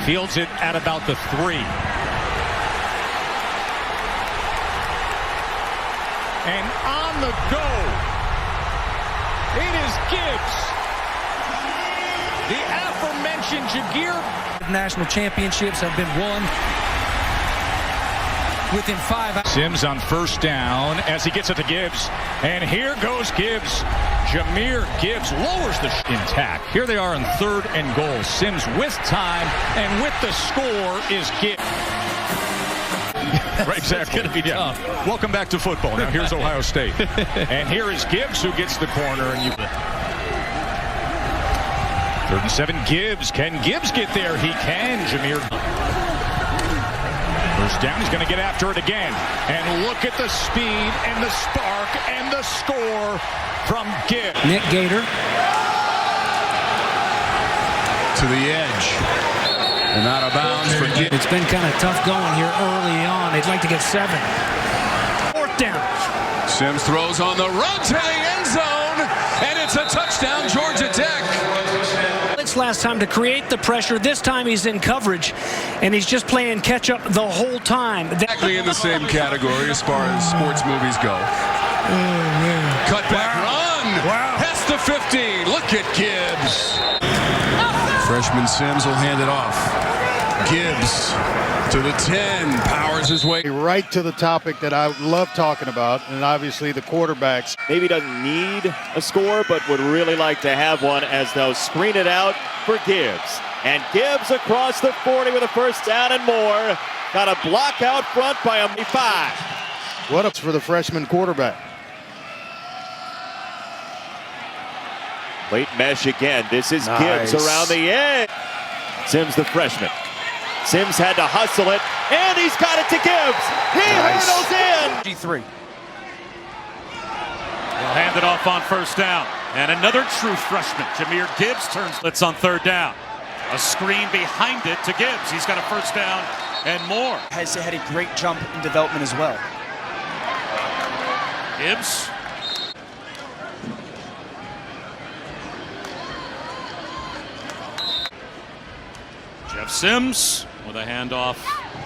Fields it at about the 3. And on the go, it is Gibbs. The aforementioned JAHMYR. National championships have been won within 5 hours. Sims on first down as he gets it to Gibbs. And here goes Gibbs. JAHMYR Gibbs lowers the intact. Here they are in 3rd and goal. Sims with time, and with the score is Gibbs. Right, exactly. It's going to be tough. Welcome back to football. Now here's Ohio State. And here is Gibbs who gets the corner. And you. 3rd and 7, Gibbs. Can Gibbs get there? He can. JAHMYR. First down, he's going to get after it again. And look at the speed and the spark and the score from Gibbs. Nick Gator. To the edge. And out of bounds for Gibbs. It's been kind of tough going here early on. They'd like to get 7. 4th down. Sims throws on the run to the end zone. And it's a touchdown, Georgia Tech. Last time to create the pressure. This time he's in coverage, and he's just playing catch-up the whole time. Exactly in the same category as far as sports movies go. Cut back run. Wow. Past the 50. Look at Gibbs. Freshman Sims will hand it off. Gibbs to the 10. Powers his way right to the topic that I love talking about, and obviously the quarterbacks. Maybe doesn't need a score, but would really like to have one as they'll screen it out for Gibbs. And Gibbs across the 40 with a first down and more. Got a block out front by a 5. What up for the freshman quarterback? Late mesh again. This is Nice. Gibbs around the edge. Sims, the freshman. Sims had to hustle it, and he's got it to Gibbs. He hurdles in. G3. They'll hand it off on first down. And another true freshman, JAHMYR Gibbs, turns blitz on 3rd down. A screen behind it to Gibbs. He's got a first down and more. Has had a great jump in development as well. Gibbs. Jeff Sims with a handoff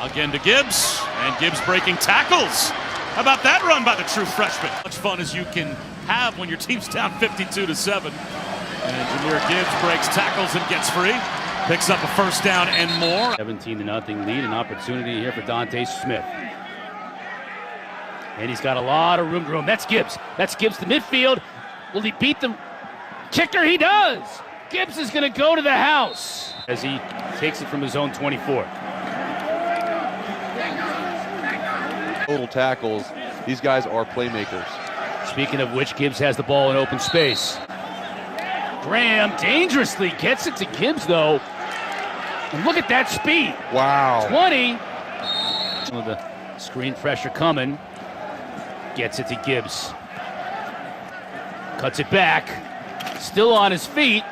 again to Gibbs. And Gibbs breaking tackles. How about that run by the true freshman? Much fun as you can have when your team's down 52-7. And JAHMYR Gibbs breaks tackles and gets free. Picks up a first down and more. 17-0 lead, an opportunity here for Dante Smith. And he's got a lot of room to roam. That's Gibbs. That's Gibbs to midfield. Will he beat the kicker? He does. Gibbs is going to go to the house as he takes it from his own 24. Total tackles. These guys are playmakers. Speaking of which, Gibbs has the ball in open space. Graham dangerously gets it to Gibbs, though. And look at that speed. Wow. 20. Some of the screen pressure coming. Gets it to Gibbs. Cuts it back. Still on his feet.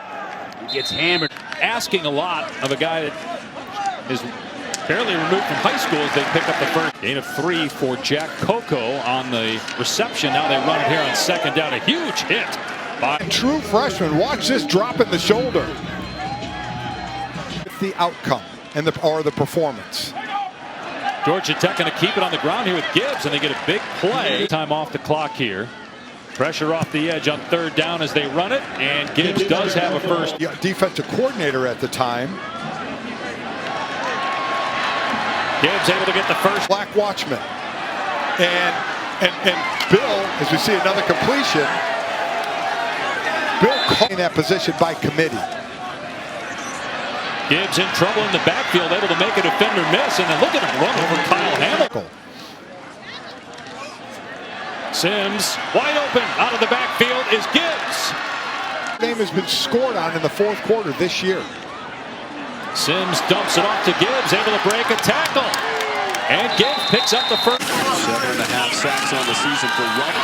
He gets hammered. Asking a lot of a guy that is fairly removed from high school as they pick up the first. Gain of 3 for Jack Coco on the reception. Now they run it here on 2nd down. A huge hit by True freshman. Watch this drop in the shoulder. The outcome and the performance. Georgia Tech going to keep it on the ground here with Gibbs, and they get a big play. Time off the clock here. Pressure off the edge on 3rd down as they run it, and Gibbs does have a first. Defensive coordinator at the time. Gibbs able to get the first. Black watchman. And Bill, as we see another completion, Bill caught in that position by committee. Gibbs in trouble in the backfield, able to make a defender miss, and then look at him run over Kyle Hamilton. Sims wide open out of the backfield is Gibbs. Name has been scored on in the 4th quarter this year. Sims dumps it off to Gibbs, able to break a tackle. And Gibbs picks up the first. 7.5 sacks on the season for Ruck.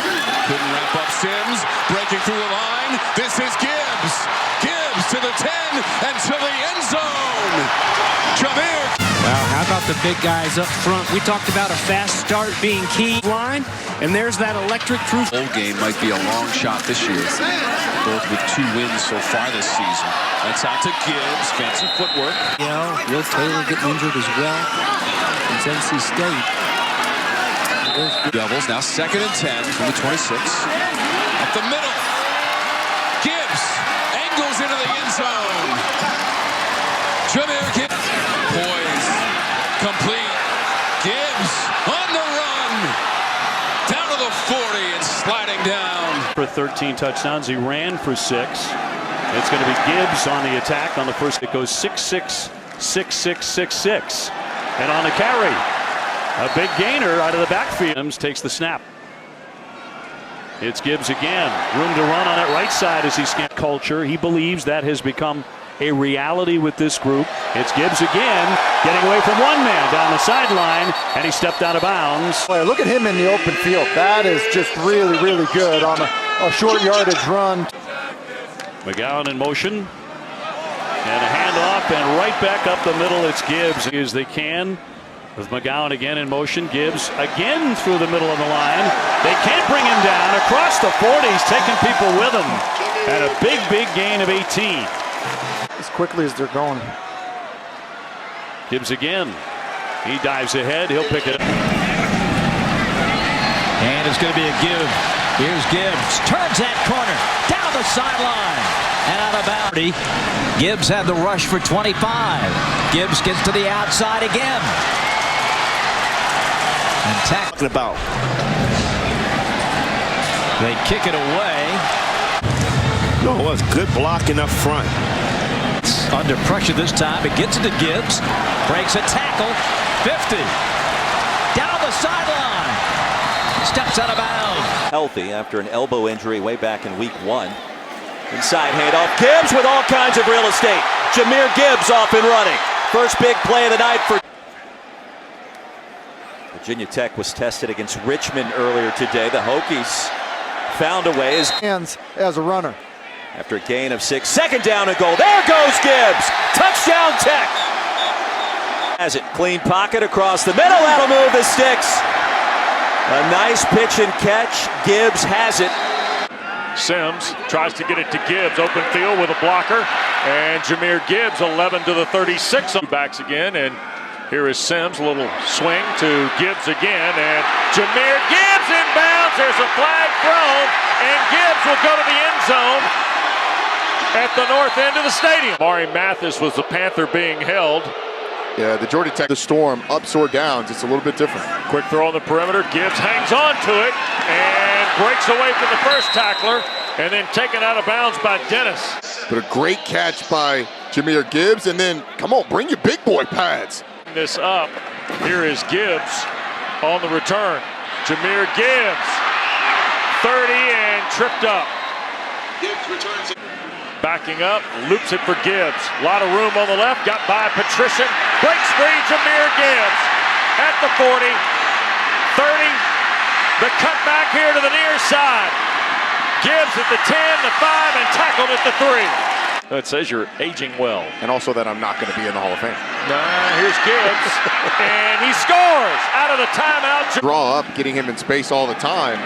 Couldn't wrap up Sims. Breaking through the line. This is Gibbs. Gibbs to the 10 and to the end zone. JAHMYR. Now, how about the big guys up front? We talked about a fast start being key line, and there's that electric proof. Bowl game might be a long shot this year. Both with 2 wins so far this season. That's out to Gibbs. Fancy footwork. Will Taylor getting injured as well. It's NC State. Devils now 2nd and 10 from the 26. Up the middle. Gibbs angles into the end zone. JAHMYR Gibbs. Poised. Complete. Gibbs on the run. Down to the 40 and sliding down. For 13 touchdowns, he ran for 6. It's going to be Gibbs on the attack on the first. It goes 6-6, 6-6, 6-6. And on the carry, a big gainer out of the backfield. Sims takes the snap. It's Gibbs again. Room to run on that right side as he scans culture. He believes that has become a reality with this group. It's Gibbs again, getting away from one man down the sideline, and he stepped out of bounds. Look at him in the open field. That is just really, really good on a short yardage run. McGowan in motion. And a handoff, and right back up the middle, it's Gibbs as they can. With McGowan again in motion, Gibbs again through the middle of the line. They can't bring him down across the 40s, taking people with him. And a big, big gain of 18. As quickly as they're going. Gibbs again. He dives ahead. He'll pick it up. And it's going to be a give. Here's Gibbs. Turns that corner. Down the sideline. And out of bounds. Gibbs had the rush for 25. Gibbs gets to the outside again. And talking about. They kick it away. No, it was good blocking up front. Under pressure this time. It gets into Gibbs. Breaks a tackle. 50. Down the sideline. Steps out of bounds. Healthy after an elbow injury way back in week 1. Inside handoff. Gibbs with all kinds of real estate. JAHMYR Gibbs off and running. First big play of the night for Virginia Tech. Was tested against Richmond earlier today. The Hokies found a way. His hands as a runner. After a gain of 6. 2nd down and goal. There goes Gibbs. Touchdown Tech. Has it. Clean pocket across the middle. That'll move the sticks. A nice pitch and catch. Gibbs has it. Sims tries to get it to Gibbs. Open field with a blocker. And JAHMYR Gibbs 11 to the 36. Backs again. And here is Sims. A little swing to Gibbs again. And JAHMYR Gibbs inbounds. There's a flag thrown. And Gibbs will go to the end zone at the north end of the stadium. Mari Mathis was the Panther being held. Yeah, the Georgia Tech, the Storm, ups or downs, it's a little bit different. Quick throw on the perimeter. Gibbs hangs on to it and breaks away from the first tackler and then taken out of bounds by Dennis. But a great catch by JAHMYR Gibbs, and then, come on, bring your big boy pads. This up. Here is Gibbs on the return. JAHMYR Gibbs, 30 and tripped up. Gibbs returns it. Backing up, loops it for Gibbs. A lot of room on the left, got by Patrician. Breaks free, JAHMYR Gibbs at the 40, 30. The cutback here to the near side. Gibbs at the 10, the 5, and tackled at the 3. It says you're aging well. And also that I'm not going to be in the Hall of Fame. Here's Gibbs, and he scores out of the timeout. Draw up, getting him in space all the time.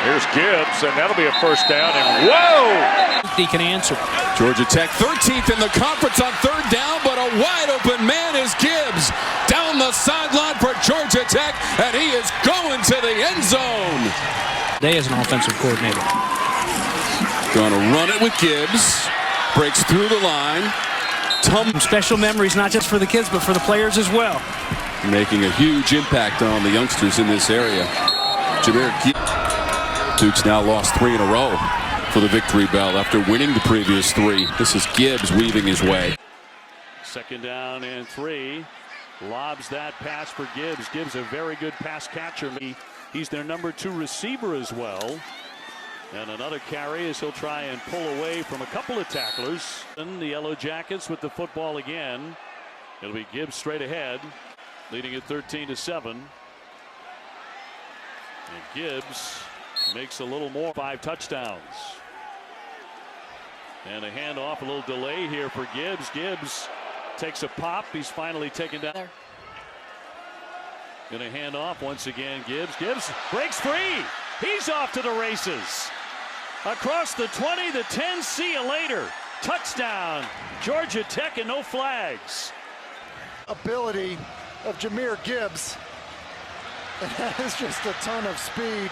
Here's Gibbs, and that'll be a first down, and whoa! He can answer. Georgia Tech 13th in the conference on 3rd down, but a wide open man is Gibbs. Down the sideline for Georgia Tech, and he is going to the end zone. Day as an offensive coordinator. Gonna run it with Gibbs. Breaks through the line. Special memories, not just for the kids, but for the players as well. Making a huge impact on the youngsters in this area. JAHMYR Gibbs. Duke's now lost 3 in a row for the victory bell after winning the previous 3. This is Gibbs weaving his way. 2nd down and 3. Lobs that pass for Gibbs. Gibbs a very good pass catcher. He's their number 2 receiver as well. And another carry as he'll try and pull away from a couple of tacklers. And the Yellow Jackets with the football again. It'll be Gibbs straight ahead, leading at 13-7. And Gibbs makes a little more. 5 touchdowns. And a handoff, a little delay here for Gibbs. Gibbs takes a pop. He's finally taken down. Going to hand off once again. Gibbs breaks free. He's off to the races. Across the 20, the 10, see you later. Touchdown, Georgia Tech, and no flags. Ability of JAHMYR Gibbs. It has just a ton of speed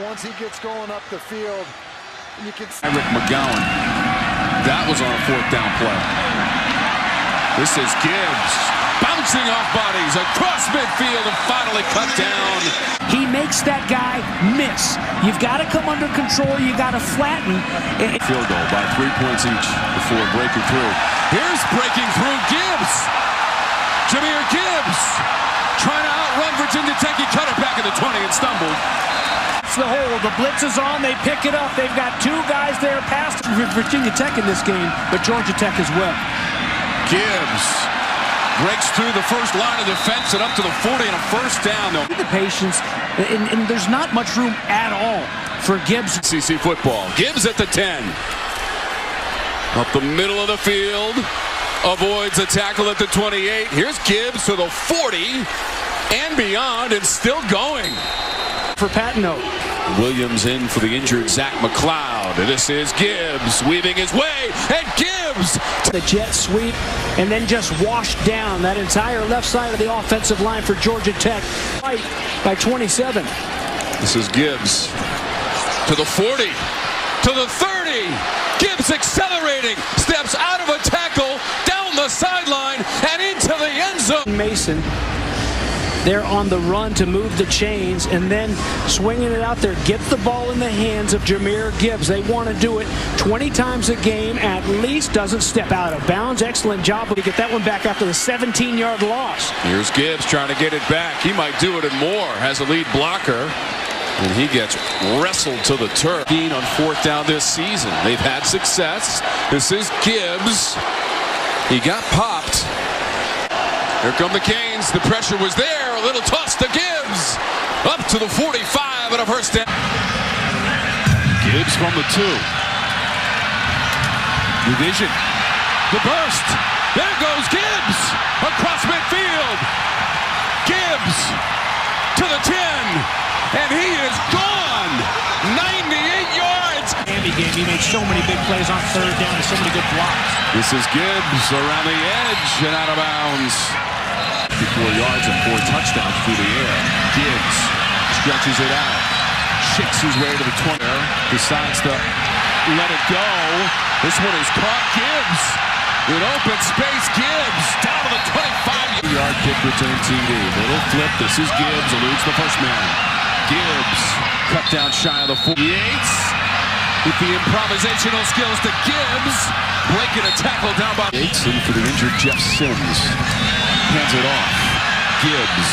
once he gets going up the field. You can see Rick McGowan. That was on a 4th down play. This is Gibbs bouncing off bodies across midfield and finally cut down. He makes that guy miss. You've got to come under control. You got to flatten. Field goal by 3 points each before breaking through. Here's breaking through Gibbs. JAHMYR Gibbs trying to outrun Virginia Tech. He cut it back at the 20 and stumbled. It's the hole. The blitz is on. They pick it up. They've got 2 guys there past Virginia Tech in this game, but Georgia Tech as well. Gibbs breaks through the first line of defense and up to the 40 and a 1st down. The patience, and there's not much room at all for Gibbs. SEC football. Gibbs at the 10. Up the middle of the field. Avoids a tackle at the 28. Here's Gibbs to the 40 and beyond, and still going. For Patino. Williams in for the injured Zach McLeod. This is Gibbs weaving his way, and Gibbs. The jet sweep, and then just washed down that entire left side of the offensive line for Georgia Tech. Fight by 27. This is Gibbs to the 40, to the 30. Gibbs accelerating, steps out of a tackle, down the sideline, and into the end zone. Mason. They're on the run to move the chains, and then swinging it out there. Get the ball in the hands of JAHMYR Gibbs. They want to do it 20 times a game at least. Doesn't step out of bounds. Excellent job to get that one back after the 17-yard loss. Here's Gibbs trying to get it back. He might do it and more. Has a lead blocker, and he gets wrestled to the turf. On 4th down this season. They've had success. This is Gibbs. He got popped. Here come the Canes. The pressure was there. A little toss to Gibbs. Up to the 45 and a 1st down. Gibbs from the 2. Division. The burst. There goes Gibbs. Across midfield. Gibbs to the 10. And he is gone. 98 yards. Miami game. He made so many big plays on 3rd down and so many good blocks. This is Gibbs around the edge and out of bounds. 54 yards and 4 touchdowns through the air. Gibbs stretches it out, shakes his way to the 20. Decides to let it go. This one is caught. Gibbs in open space. Gibbs down to the 25-yard kick return TD. Little flip. This is Gibbs. Eludes the first man. Gibbs cut down shy of the 40. Yates with the improvisational skills to Gibbs. Breaking a tackle down by Yates in for the injured Jeff Sims. Hands it off. Gibbs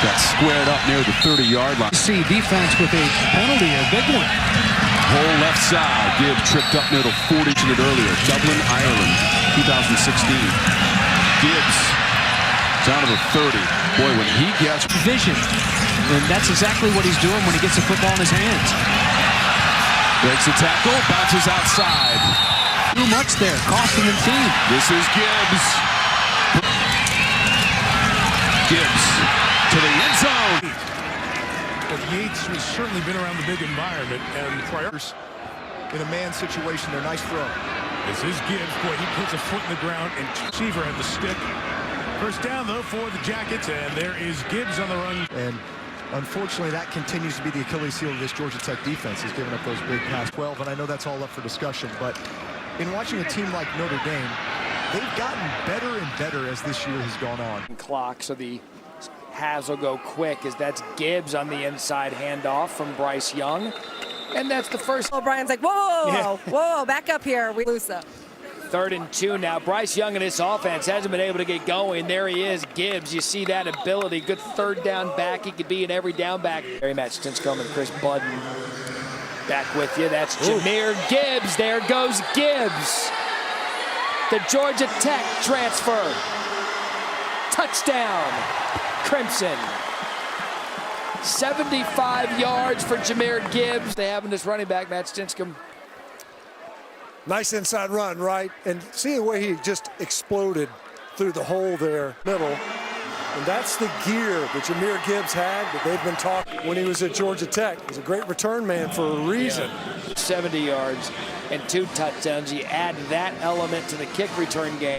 got squared up near the 30-yard line. See defense with a penalty, a big one. Whole left side. Gibbs tripped up near the 40 earlier. Dublin, Ireland, 2016. Gibbs down to the 30. Boy, when he gets vision, and that's exactly what he's doing when he gets the football in his hands. Breaks a tackle, bounces outside. Too much there, costing him team. This is Gibbs. Gibbs to the end zone. But Yates has certainly been around the big environment, and priors in a man situation, they're nice throw. This is Gibbs. Boy, he puts a foot in the ground, and receiver had the stick. 1st down, though, for the Jackets, and there is Gibbs on the run. And unfortunately, that continues to be the Achilles heel of this Georgia Tech defense, is giving up those big pass 12, and I know that's all up for discussion, but in watching a team like Notre Dame, they've gotten better and better as this year has gone on. Clock, so the halves will go quick as that's Gibbs on the inside handoff from Bryce Young. And that's the first. O'Brien's like, whoa, whoa, back up here. We lose up. 3rd and 2 now. Bryce Young and his offense hasn't been able to get going. There he is, Gibbs. You see that ability. Good 3rd down back. He could be in every down back. Very Matt Stinscombe and Chris Budden back with you. That's JAHMYR Gibbs. There goes Gibbs. The Georgia Tech transfer. Touchdown, Crimson. 75 yards for JAHMYR Gibbs. They have in this running back, Matt Stinscombe. Nice inside run, right? And see the way he just exploded through the hole there, middle. And that's the gear that JAHMYR Gibbs had that they've been talking when he was at Georgia Tech. He's a great return man for a reason. 70 yards and 2 touchdowns. You add that element to the kick return game.